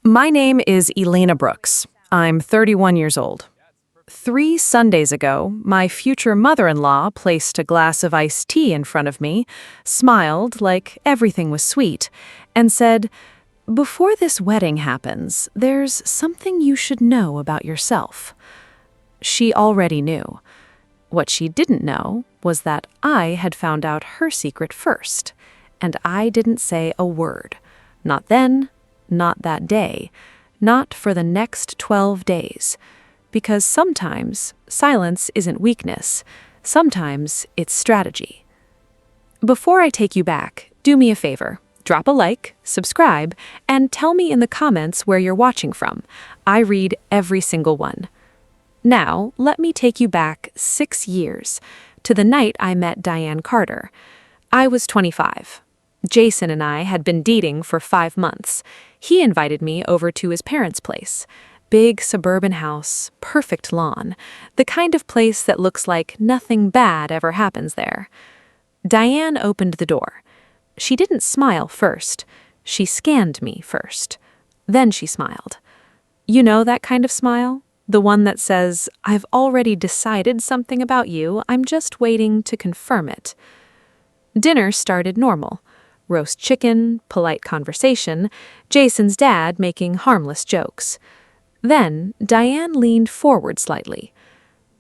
My name is Elena Brooks. I'm 31 years old. 3 Sundays ago, my future mother-in-law placed a glass of iced tea in front of me, smiled like everything was sweet, and said, "Before this wedding happens, there's something you should know about yourself." She already knew. What she didn't know was that I had found out her secret first, and I didn't say a word. Not then, not that day, not for the next 12 days. Because sometimes silence isn't weakness, sometimes it's strategy. Before I take you back, do me a favor. Drop a like, subscribe, and tell me in the comments where you're watching from. I read every single one. Now, let me take you back 6 years, to the night I met Diane Carter. I was 25. Jason and I had been dating for 5 months. He invited me over to his parents' place. Big suburban house, perfect lawn, the kind of place that looks like nothing bad ever happens there. Diane opened the door. She didn't smile first. She scanned me first. Then she smiled. You know that kind of smile? The one that says, "I've already decided something about you, I'm just waiting to confirm it." Dinner started normal. Roast chicken, polite conversation, Jason's dad making harmless jokes. Then Diane leaned forward slightly.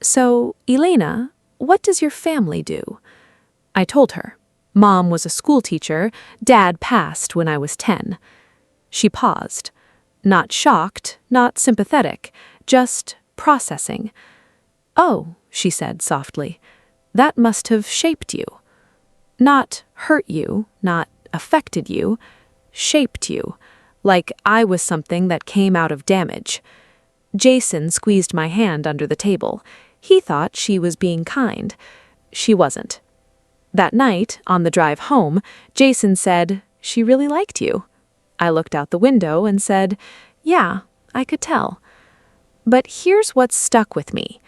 "So, Elena, what does your family do?" I told her. Mom was a school teacher, Dad passed when I was 10. She paused. Not shocked, not sympathetic, just processing. "Oh," she said softly, "that must have shaped you. Not hurt you, not affected you, shaped you, like I was something that came out of damage." Jason squeezed my hand under the table. He thought she was being kind. She wasn't. That night, on the drive home, Jason said, "She really liked you." I looked out the window and said, "Yeah, I could tell." But here's what stuck with me.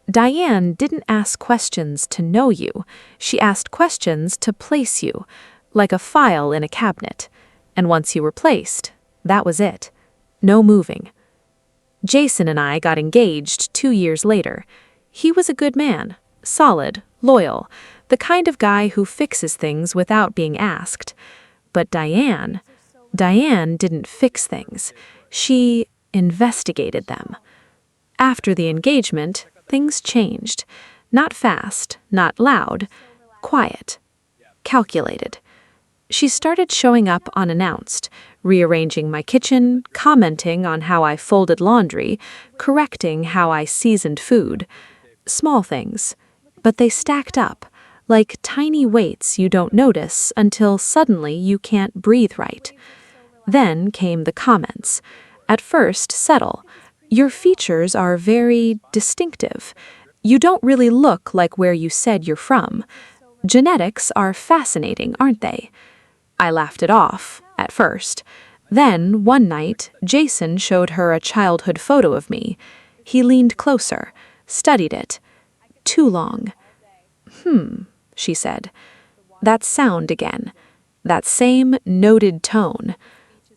Diane didn't ask questions to know you. She asked questions to place you, like a file in a cabinet. And once you were placed, that was it. No moving. Jason and I got engaged 2 years later. He was a good man, solid, loyal, the kind of guy who fixes things without being asked. But Diane didn't fix things. She investigated them. After the engagement, things changed. Not fast, not loud, quiet, calculated. She started showing up unannounced, rearranging my kitchen, commenting on how I folded laundry, correcting how I seasoned food. Small things, but they stacked up, like tiny weights you don't notice until suddenly you can't breathe right. Then came the comments. At first, subtle. "Your features are very distinctive. You don't really look like where you said you're from. Genetics are fascinating, aren't they?" I laughed it off, at first. Then, one night, Jason showed her a childhood photo of me. He leaned closer, studied it. Too long. She said. That sound again. That same noted tone.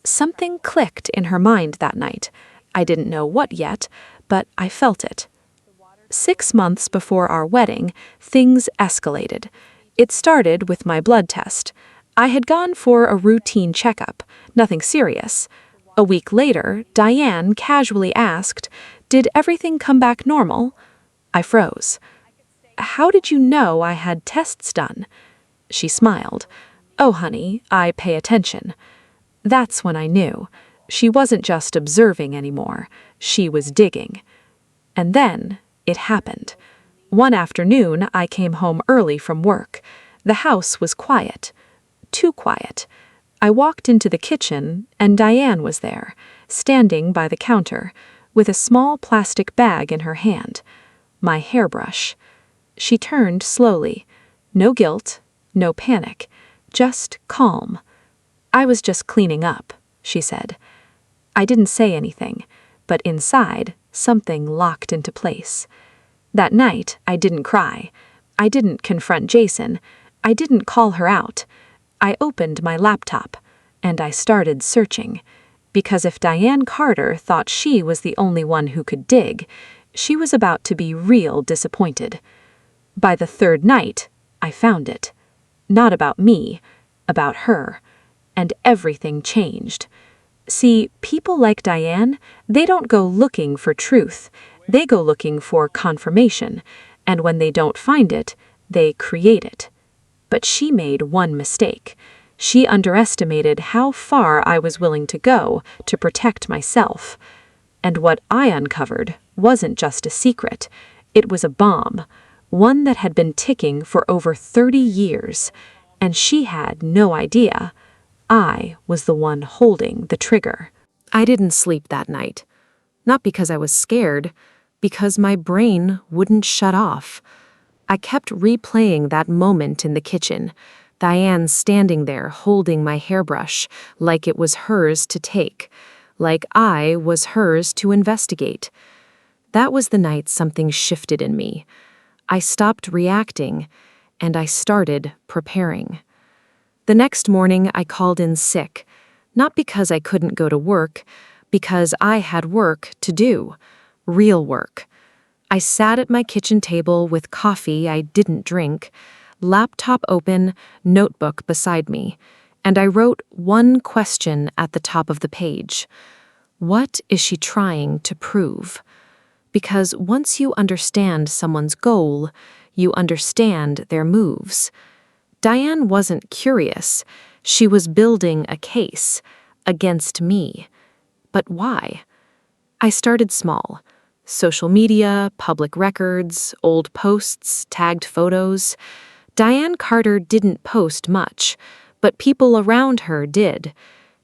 Something clicked in her mind that night. I didn't know what yet, but I felt it. 6 months before our wedding, things escalated. It started with my blood test. I had gone for a routine checkup, nothing serious. A week later, Diane casually asked, "Did everything come back normal?" I froze. "How did you know I had tests done?" She smiled. "Oh, honey, I pay attention." That's when I knew. She wasn't just observing anymore. She was digging. And then it happened. One afternoon, I came home early from work. The house was quiet. Too quiet. I walked into the kitchen, and Diane was there, standing by the counter, with a small plastic bag in her hand. My hairbrush. She turned slowly. No guilt, no panic, just calm. "I was just cleaning up," she said. I didn't say anything, but inside, something locked into place. That night, I didn't cry. I didn't confront Jason. I didn't call her out. I opened my laptop, and I started searching. Because if Diane Carter thought she was the only one who could dig, she was about to be real disappointed. By the third night, I found it. Not about me, about her. And everything changed. See, people like Diane, they don't go looking for truth. They go looking for confirmation. And when they don't find it, they create it. But she made one mistake. She underestimated how far I was willing to go to protect myself. And what I uncovered wasn't just a secret. It was a bomb, one that had been ticking for over 30 years. And she had no idea. I was the one holding the trigger. I didn't sleep that night. Not because I was scared, because my brain wouldn't shut off. I kept replaying that moment in the kitchen, Diane standing there holding my hairbrush like it was hers to take, like I was hers to investigate. That was the night something shifted in me. I stopped reacting, and I started preparing. The next morning, I called in sick, not because I couldn't go to work, because I had work to do, real work. I sat at my kitchen table with coffee I didn't drink, laptop open, notebook beside me, and I wrote one question at the top of the page. What is she trying to prove? Because once you understand someone's goal, you understand their moves. Diane wasn't curious. She was building a case against me. But why? I started small. Social media, public records, old posts, tagged photos. Diane Carter didn't post much, but people around her did.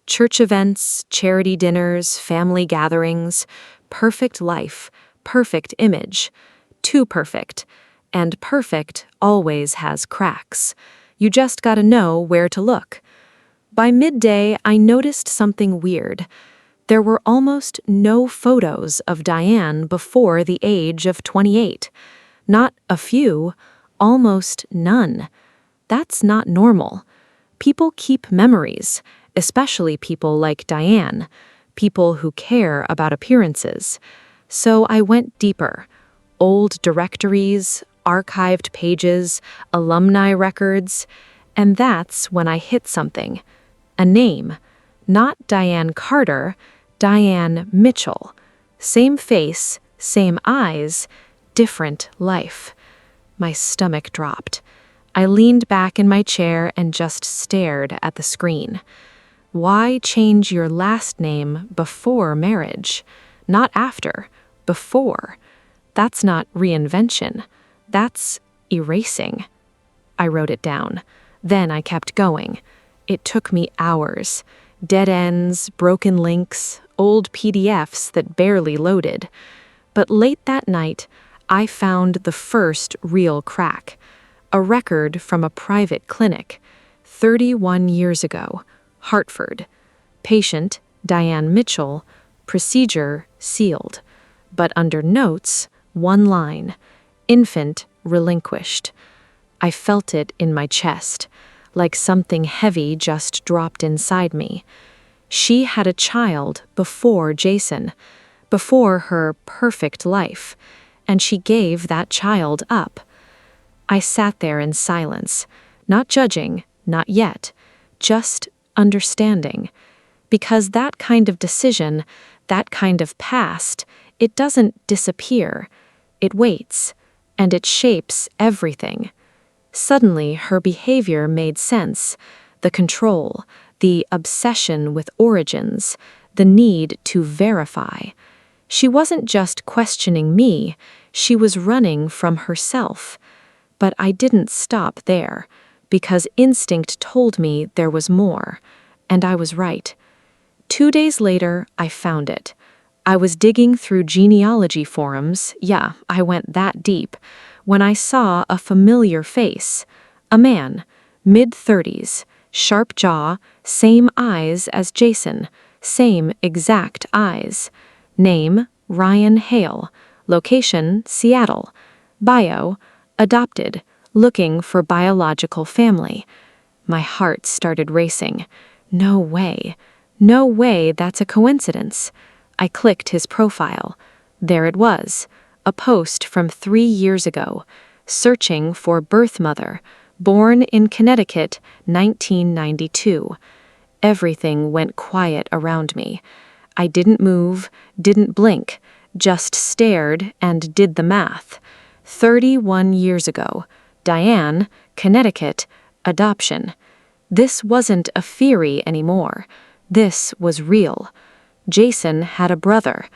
Church events, charity dinners, family gatherings, perfect life, perfect image. Too perfect. And perfect always has cracks. You just gotta know where to look. By midday, I noticed something weird. There were almost no photos of Diane before the age of 28. Not a few, almost none. That's not normal. People keep memories, especially people like Diane, people who care about appearances. So I went deeper. Old directories, archived pages, alumni records, and that's when I hit something. A name. Not Diane Carter, Diane Mitchell. Same face, same eyes, different life. My stomach dropped. I leaned back in my chair and just stared at the screen. Why change your last name before marriage? Not after, before. That's not reinvention. That's erasing. I wrote it down. Then I kept going. It took me hours. Dead ends, broken links, old PDFs that barely loaded. But late that night, I found the first real crack. A record from a private clinic, 31 years ago, Hartford. Patient, Diane Mitchell, procedure sealed. But under notes, one line, infant relinquished. I felt it in my chest, like something heavy just dropped inside me. She had a child before Jason, before her perfect life, and she gave that child up. I sat there in silence, not judging, not yet, just understanding. Because that kind of decision, that kind of past, it doesn't disappear. It waits, and it shapes everything. Suddenly, her behavior made sense. The control, the obsession with origins, the need to verify. She wasn't just questioning me, she was running from herself. But I didn't stop there, because instinct told me there was more, and I was right. 2 days later, I found it. I was digging through genealogy forums, yeah, I went that deep, when I saw a familiar face. A man, mid-30s, sharp jaw, same eyes as Jason, same exact eyes. Name, Ryan Hale. Location, Seattle. Bio, adopted, looking for biological family. My heart started racing. No way. No way that's a coincidence. I clicked his profile. There it was, a post from 3 years ago, searching for birth mother, born in Connecticut, 1992. Everything went quiet around me. I didn't move, didn't blink, just stared and did the math. 31 years ago, Diane, Connecticut, adoption. This wasn't a theory anymore. This was real. Jason had a brother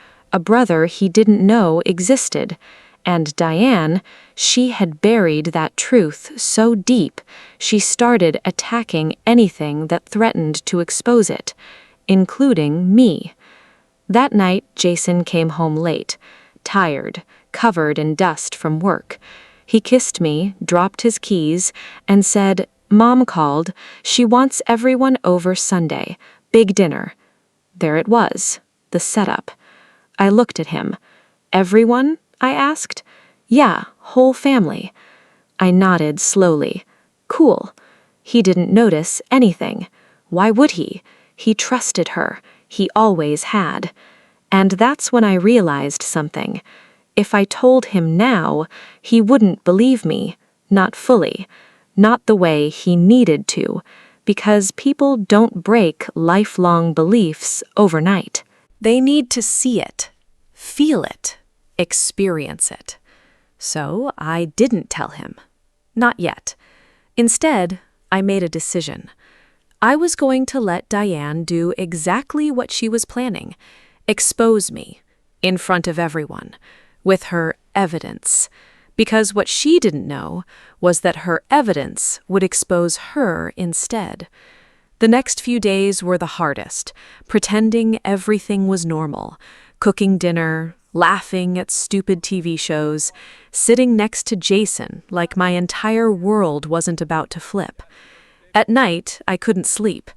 he didn't know existed. And Diane, she had buried that truth so deep, she started attacking anything that threatened to expose it, including me. That night, Jason came home late, tired, covered in dust from work. He kissed me, dropped his keys, and said, "Mom called. She wants everyone over Sunday. Big dinner." There it was, the setup. I looked at him. "Everyone?" I asked. "Yeah, whole family." I nodded slowly. Cool. He didn't notice anything. Why would he? He trusted her. He always had. And that's when I realized something. If I told him now, he wouldn't believe me. Not fully. Not the way he needed to. Because people don't break lifelong beliefs overnight. They need to see it, feel it, experience it. So I didn't tell him. Not yet. Instead, I made a decision. I was going to let Diane do exactly what she was planning. Expose me, in front of everyone, with her evidence. Because what she didn't know was that her evidence would expose her instead. The next few days were the hardest, pretending everything was normal, cooking dinner, laughing at stupid TV shows, sitting next to Jason like my entire world wasn't about to flip. At night, I couldn't sleep.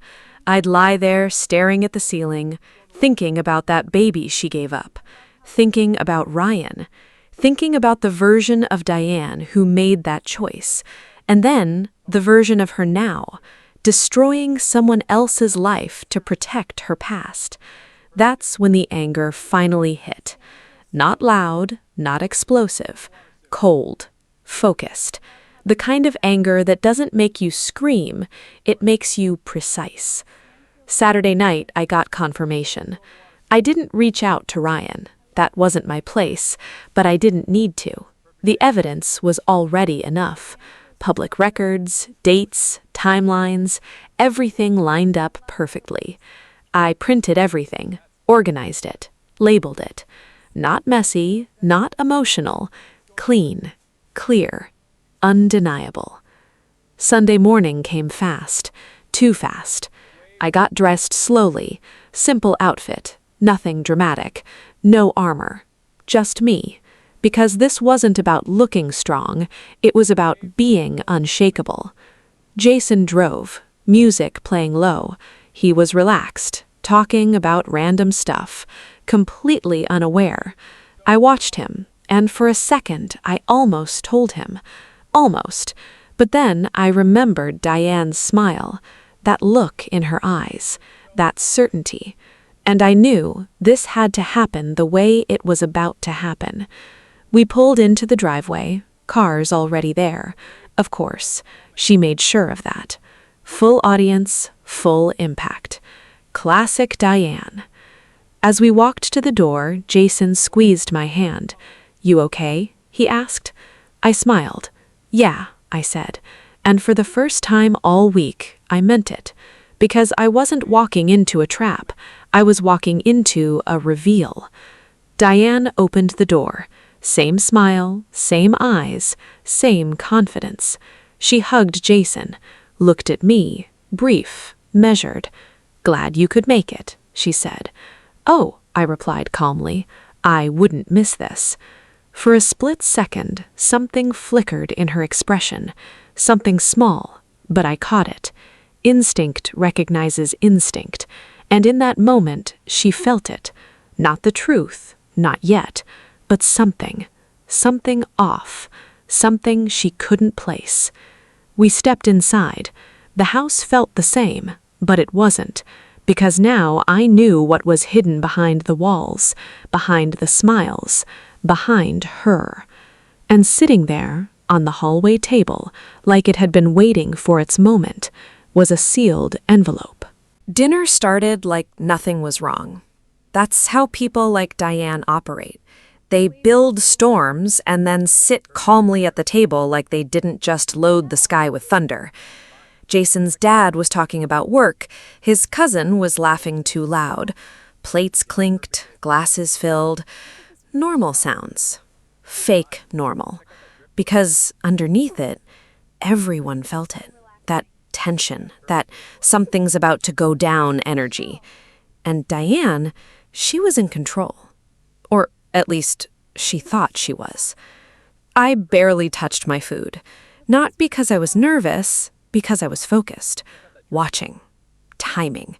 I'd lie there staring at the ceiling, thinking about that baby she gave up, thinking about Ryan, thinking about the version of Diane who made that choice, and then the version of her now, destroying someone else's life to protect her past. That's when the anger finally hit. Not loud, not explosive, cold, focused. The kind of anger that doesn't make you scream, it makes you precise. Saturday night, I got confirmation. I didn't reach out to Ryan. That wasn't my place, but I didn't need to. The evidence was already enough. Public records, dates, timelines, everything lined up perfectly. I printed everything, organized it, labeled it. Not messy, not emotional, clean, clear, undeniable. Sunday morning came fast, too fast. I got dressed slowly, simple outfit, nothing dramatic, no armor, just me. Because this wasn't about looking strong, it was about being unshakable. Jason drove, music playing low. He was relaxed, talking about random stuff, completely unaware. I watched him, and for a second I almost told him. Almost. But then I remembered Diane's smile, that look in her eyes, that certainty. And I knew this had to happen the way it was about to happen. We pulled into the driveway, cars already there. Of course, she made sure of that. Full audience, full impact. Classic Diane. As we walked to the door, Jason squeezed my hand. "You okay?" he asked. I smiled. "Yeah," I said. And for the first time all week, I meant it. Because I wasn't walking into a trap. I was walking into a reveal. Diane opened the door. Same smile, same eyes, same confidence. She hugged Jason, looked at me, brief, measured. "Glad you could make it," she said. "Oh," I replied calmly, "I wouldn't miss this." For a split second, something flickered in her expression, something small, but I caught it. Instinct recognizes instinct, and in that moment, she felt it. Not the truth, not yet, but something off, something she couldn't place. We stepped inside. The house felt the same, but it wasn't. because now I knew what was hidden behind the walls, behind the smiles, behind her. And sitting there, on the hallway table, like it had been waiting for its moment, was a sealed envelope. Dinner started like nothing was wrong. That's how people like Diane operate. They build storms and then sit calmly at the table like they didn't just load the sky with thunder. Jason's dad was talking about work. His cousin was laughing too loud. Plates clinked, glasses filled. Normal sounds. Fake normal. Because underneath it, everyone felt it. That tension, that something's about to go down energy. And Diane, she was in control. Or at least, she thought she was. I barely touched my food. Not because I was nervous, because I was focused, watching, timing.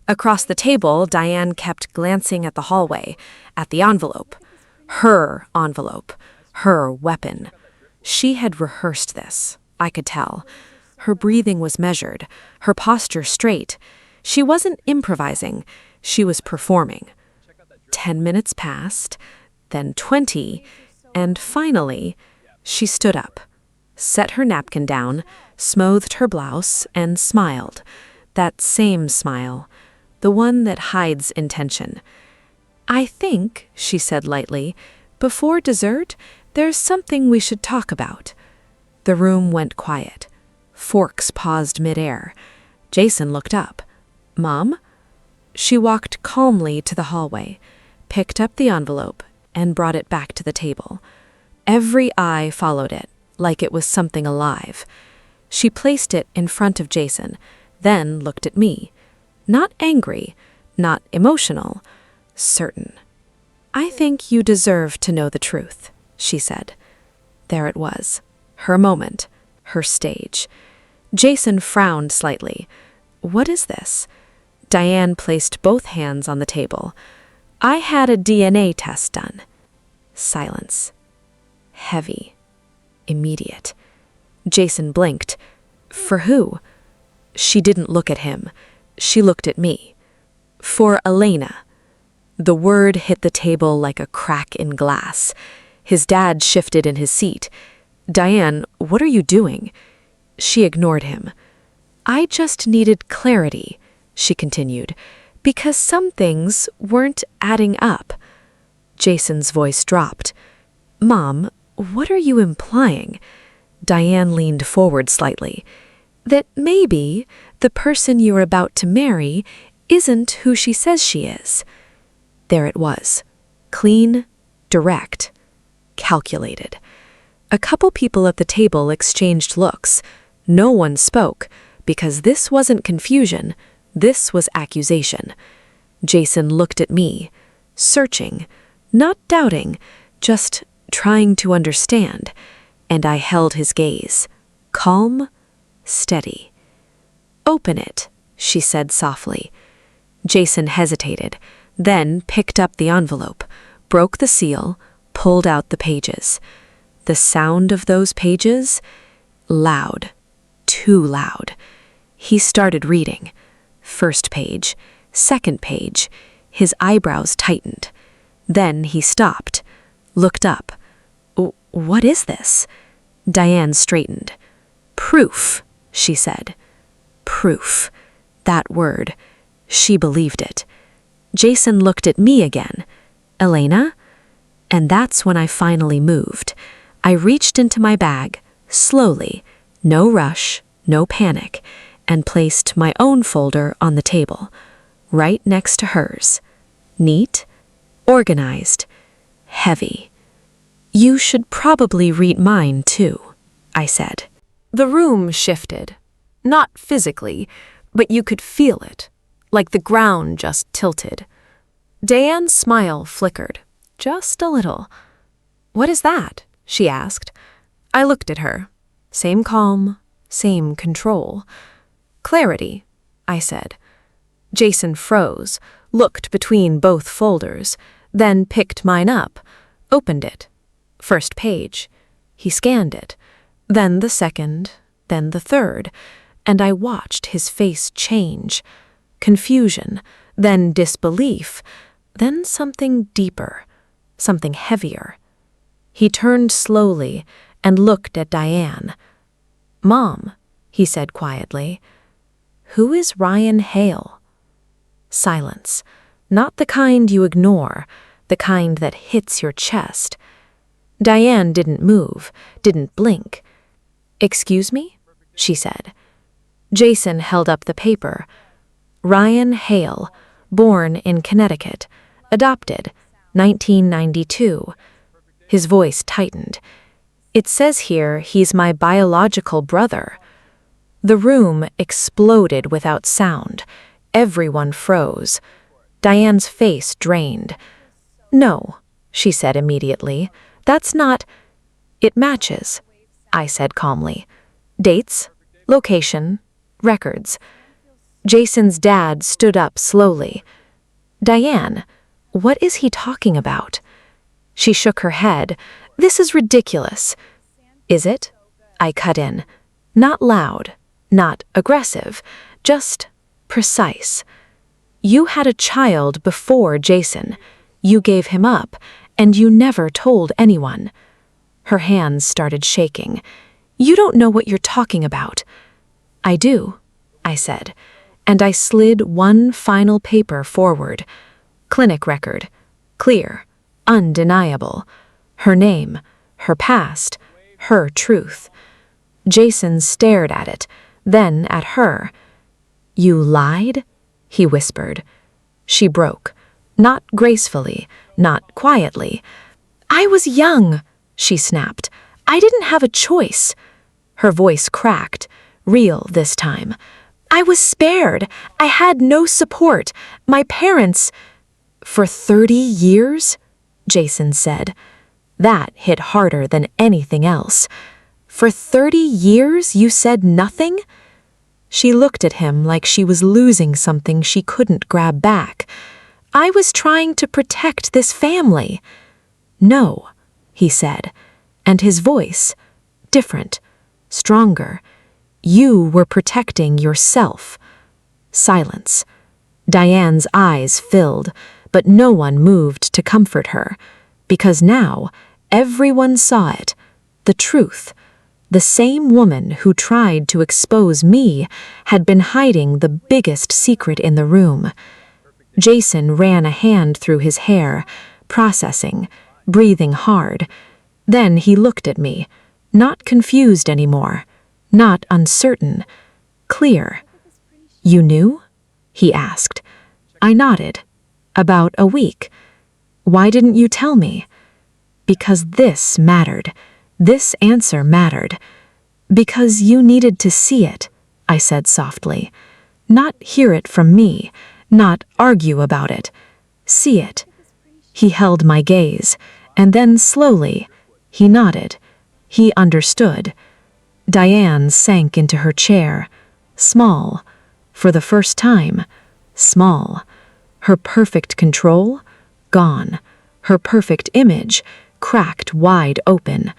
Across the table, Diane kept glancing at the hallway, at the envelope. Her envelope, her weapon. She had rehearsed this, I could tell. Her breathing was measured, her posture straight. She wasn't improvising, she was performing. 10 minutes passed, then 20, and finally, she stood up, set her napkin down, smoothed her blouse, and smiled. That same smile, the one that hides intention. "I think," she said lightly, "before dessert, there's something we should talk about." The room went quiet. Forks paused midair. Jason looked up. "Mom?" She walked calmly to the hallway, picked up the envelope, and brought it back to the table. Every eye followed it, like it was something alive. She placed it in front of Jason, then looked at me. Not angry, not emotional, certain. "I think you deserve to know the truth," she said. There it was, her moment, her stage. Jason frowned slightly. "What is this?" Diane placed both hands on the table. "I had a DNA test done." Silence. Heavy. Immediate. Jason blinked. "For who?" She didn't look at him. She looked at me. "For Elena." The word hit the table like a crack in glass. His dad shifted in his seat. "Diane, what are you doing?" She ignored him. "I just needed clarity," she continued, "because some things weren't adding up." Jason's voice dropped. "Mom, what are you implying?" Diane leaned forward slightly. "That maybe the person you're about to marry isn't who she says she is." There it was. Clean, direct, calculated. A couple people at the table exchanged looks. No one spoke, because this wasn't confusion, this was accusation. Jason looked at me, searching, not doubting, just trying to understand, and I held his gaze, calm, steady. "Open it," she said softly. Jason hesitated, then picked up the envelope, broke the seal, pulled out the pages. The sound of those pages? Loud. Too loud. He started reading. First page, second page. His eyebrows tightened. Then he stopped, looked up. "What is this?" Diane straightened. "Proof," she said. Proof. That word. She believed it. Jason looked at me again. "Elena?" And that's when I finally moved. I reached into my bag, slowly, no rush, no panic, and placed my own folder on the table, right next to hers. Neat, organized, heavy. "You should probably read mine, too," I said. The room shifted. Not physically, but you could feel it, like the ground just tilted. Diane's smile flickered, just a little. "What is that?" she asked. I looked at her. Same calm, same control. "Clarity," I said. Jason froze, looked between both folders, then picked mine up, opened it. First page. He scanned it, then the second, then the third, and I watched his face change. confusion, then disbelief, then something deeper, something heavier. He turned slowly and looked at Diane. "Mom," he said quietly, "who is Ryan Hale?" Silence. Not the kind you ignore, the kind that hits your chest. Diane didn't move, didn't blink. "Excuse me?" she said. Jason held up the paper. Ryan Hale, born in Connecticut, adopted, 1992. His voice tightened. "It says here he's my biological brother." The room exploded without sound. Everyone froze. Diane's face drained. "No," she said immediately. "That's not—" "It matches," I said calmly. "Dates, location, records." Jason's dad stood up slowly. "Diane, what is he talking about?" She shook her head. "This is ridiculous." "Is it?" I cut in. Not loud, not aggressive, just precise. "You had a child before Jason. You gave him up, and you never told anyone." Her hands started shaking. "You don't know what you're talking about." "I do," I said, and I slid one final paper forward. Clinic record. Clear. Undeniable. Her name, her past, her truth. Jason stared at it, then at her. "You lied?" he whispered. She broke. Not gracefully, not quietly. "I was young," she snapped. "I didn't have a choice." Her voice cracked, real this time. "I was spared. I had no support. My parents—" "For 30 years?" Jason said. That hit harder than anything else. "For 30 years you said nothing?" She looked at him like she was losing something she couldn't grab back. "I was trying to protect this family." "No," he said, and his voice, different, stronger. "You were protecting yourself." Silence. Diane's eyes filled, but no one moved to comfort her, because now everyone saw it, the truth. The same woman who tried to expose me had been hiding the biggest secret in the room. Jason ran a hand through his hair, processing, breathing hard. Then he looked at me, not confused anymore, not uncertain, clear. "You knew?" he asked. I nodded. "About a week." "Why didn't you tell me?" "Because this mattered. This answer mattered." "Because you needed to see it," I said softly. "Not hear it from me, not argue about it. See it." He held my gaze, and then slowly, he nodded. He understood. Diane sank into her chair, small, for the first time, small. Her perfect control, gone. Her perfect image, cracked wide open.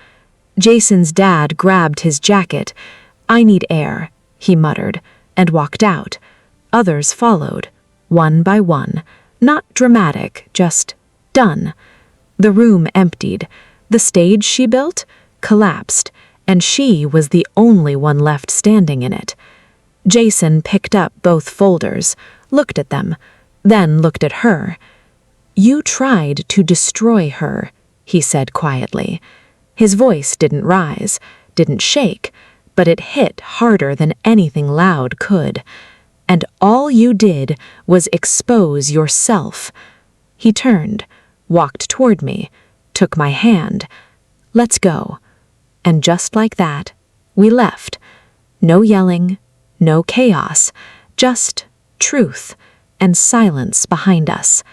Jason's dad grabbed his jacket. "I need air," he muttered, and walked out. Others followed, one by one. Not dramatic, just done. The room emptied. The stage she built collapsed, and she was the only one left standing in it. Jason picked up both folders, looked at them, then looked at her. "You tried to destroy her," he said quietly. His voice didn't rise, didn't shake, but it hit harder than anything loud could. "And all you did was expose yourself." He turned, walked toward me, took my hand. "Let's go." And just like that, we left. No yelling, no chaos, just truth and silence behind us.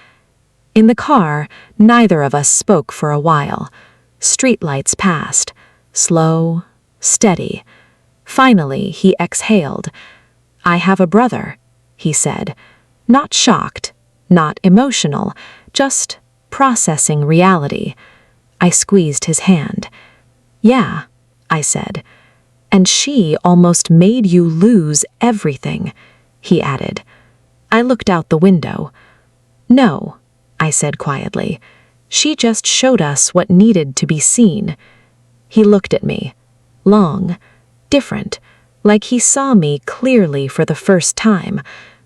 In the car, neither of us spoke for a while. Streetlights passed, slow, steady. Finally, he exhaled. "I have a brother," he said. Not shocked, not emotional, just processing reality. I squeezed his hand. "Yeah," I said. "And she almost made you lose everything," he added. I looked out the window. "No," I said quietly. "She just showed us what needed to be seen." He looked at me. Long, different, like he saw me clearly for the first time,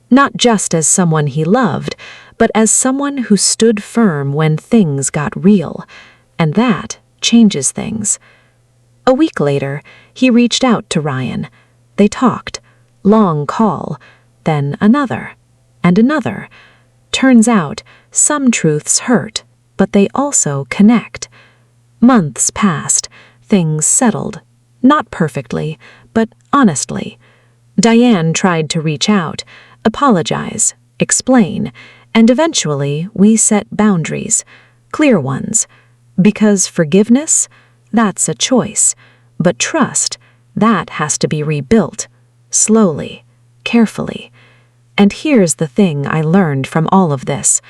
not just as someone he loved, but as someone who stood firm when things got real. And that changes things. A week later, he reached out to Ryan. They talked. Long call, then another, and another. Turns out, some truths hurt, but they also connect. Months passed, things settled. Not perfectly, but honestly. Diane tried to reach out, apologize, explain, and eventually we set boundaries, clear ones. Because forgiveness, that's a choice, but trust, that has to be rebuilt, slowly, carefully. And here's the thing I learned from all of this.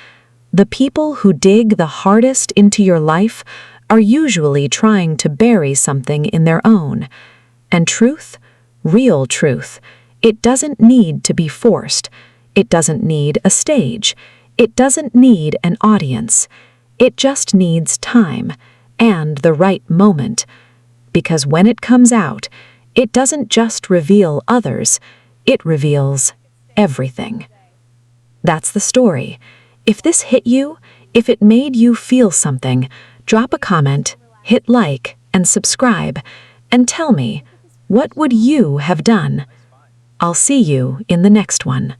The people who dig the hardest into your life are usually trying to bury something in their own. And truth, real truth, it doesn't need to be forced. It doesn't need a stage. It doesn't need an audience. It just needs time and the right moment. Because when it comes out, it doesn't just reveal others, it reveals everything. That's the story. If this hit you, if it made you feel something, drop a comment, hit like, and subscribe, and tell me, what would you have done? I'll see you in the next one.